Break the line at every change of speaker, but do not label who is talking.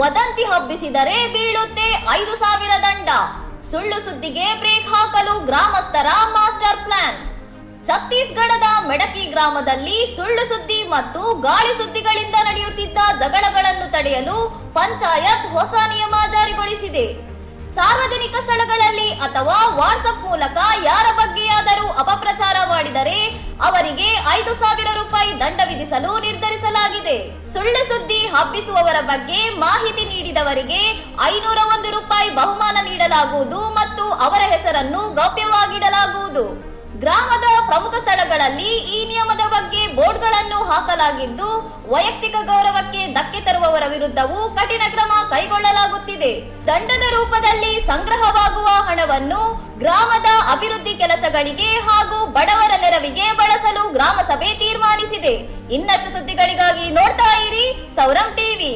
ವದಂತಿ ಹಬ್ಬಿಸಿದರೆ ಬೀಳುತ್ತೆ 5,000 ದಂಡ. ಸುಳ್ಳು ಸುದ್ದಿಗೆ ಬ್ರೇಕ್ ಹಾಕಲು ಗ್ರಾಮಸ್ಥರ ಮಾಸ್ಟರ್ ಪ್ಲಾನ್. ಛತ್ತೀಸ್ಗಢದ ಮೆಡಕಿ ಗ್ರಾಮದಲ್ಲಿ ಸುಳ್ಳು ಸುದ್ದಿ ಮತ್ತು ಗಾಳಿ ಸುದ್ದಿಗಳಿಂದ ನಡೆಯುತ್ತಿದ್ದ ಜಗಳಗಳನ್ನು ತಡೆಯಲು ಪಂಚಾಯತ್ ಹೊಸ ನಿಯಮ ಜಾರಿಗೊಳಿಸಿದೆ. ಸಾರ್ವಜನಿಕ ಸ್ಥಳಗಳಲ್ಲಿ ಅಥವಾ ವಾಟ್ಸ್ಆಪ್ ಮೂಲಕ ಯಾರ ಬಗ್ಗೆಯಾದರೂ ಅಪಪ್ರಚಾರ ಮಾಡಿದರೆ ಅವರಿಗೆ 5,000 ರೂಪಾಯಿ ದಂಡ ವಿಧಿಸಲು ನಿರ್ಧರಿಸಲಾಗಿದೆ. ಸುಳ್ಳು ಸುದ್ದಿ ಹಬ್ಬಿಸುವವರ ಬಗ್ಗೆ ಮಾಹಿತಿ ನೀಡಿದವರಿಗೆ 501 ರೂಪಾಯಿ ಬಹುಮಾನ ನೀಡಲಾಗುವುದು ಮತ್ತು ಅವರ ಹೆಸರನ್ನು ಗೌಪ್ಯವಾಗಿಡಲಾಗುವುದು. ಗ್ರಾಮದ ಪ್ರಮುಖ ಸ್ಥಳಗಳಲ್ಲಿ ಈ ನಿಯಮದ ಬಗ್ಗೆ ಬೋರ್ಡ್ಗಳನ್ನು ಹಾಕಲಾಗಿದ್ದು, ವೈಯಕ್ತಿಕ ಗೌರವಕ್ಕೆ ಧಕ್ಕೆ ತರುವವರ ವಿರುದ್ಧವೂ ಕಠಿಣ ಕ್ರಮ ಕೈಗೊಳ್ಳಲಾಗುತ್ತಿದೆ. ದಂಡದ ರೂಪದಲ್ಲಿ ಸಂಗ್ರಹವಾಗುವ ಹಣವನ್ನು ಗ್ರಾಮದ ಅಭಿವೃದ್ಧಿ ಕೆಲಸಗಳಿಗೆ ಹಾಗೂ ಬಡವರ ನೆರವಿಗೆ ಬಳಸಲು ಗ್ರಾಮಸಭೆ ತೀರ್ಮಾನಿಸಿದೆ. ಇನ್ನಷ್ಟು ಸುದ್ದಿಗಳಿಗಾಗಿ ನೋಡ್ತಾ ಇರಿ ಸೌರಂ ಟಿವಿ.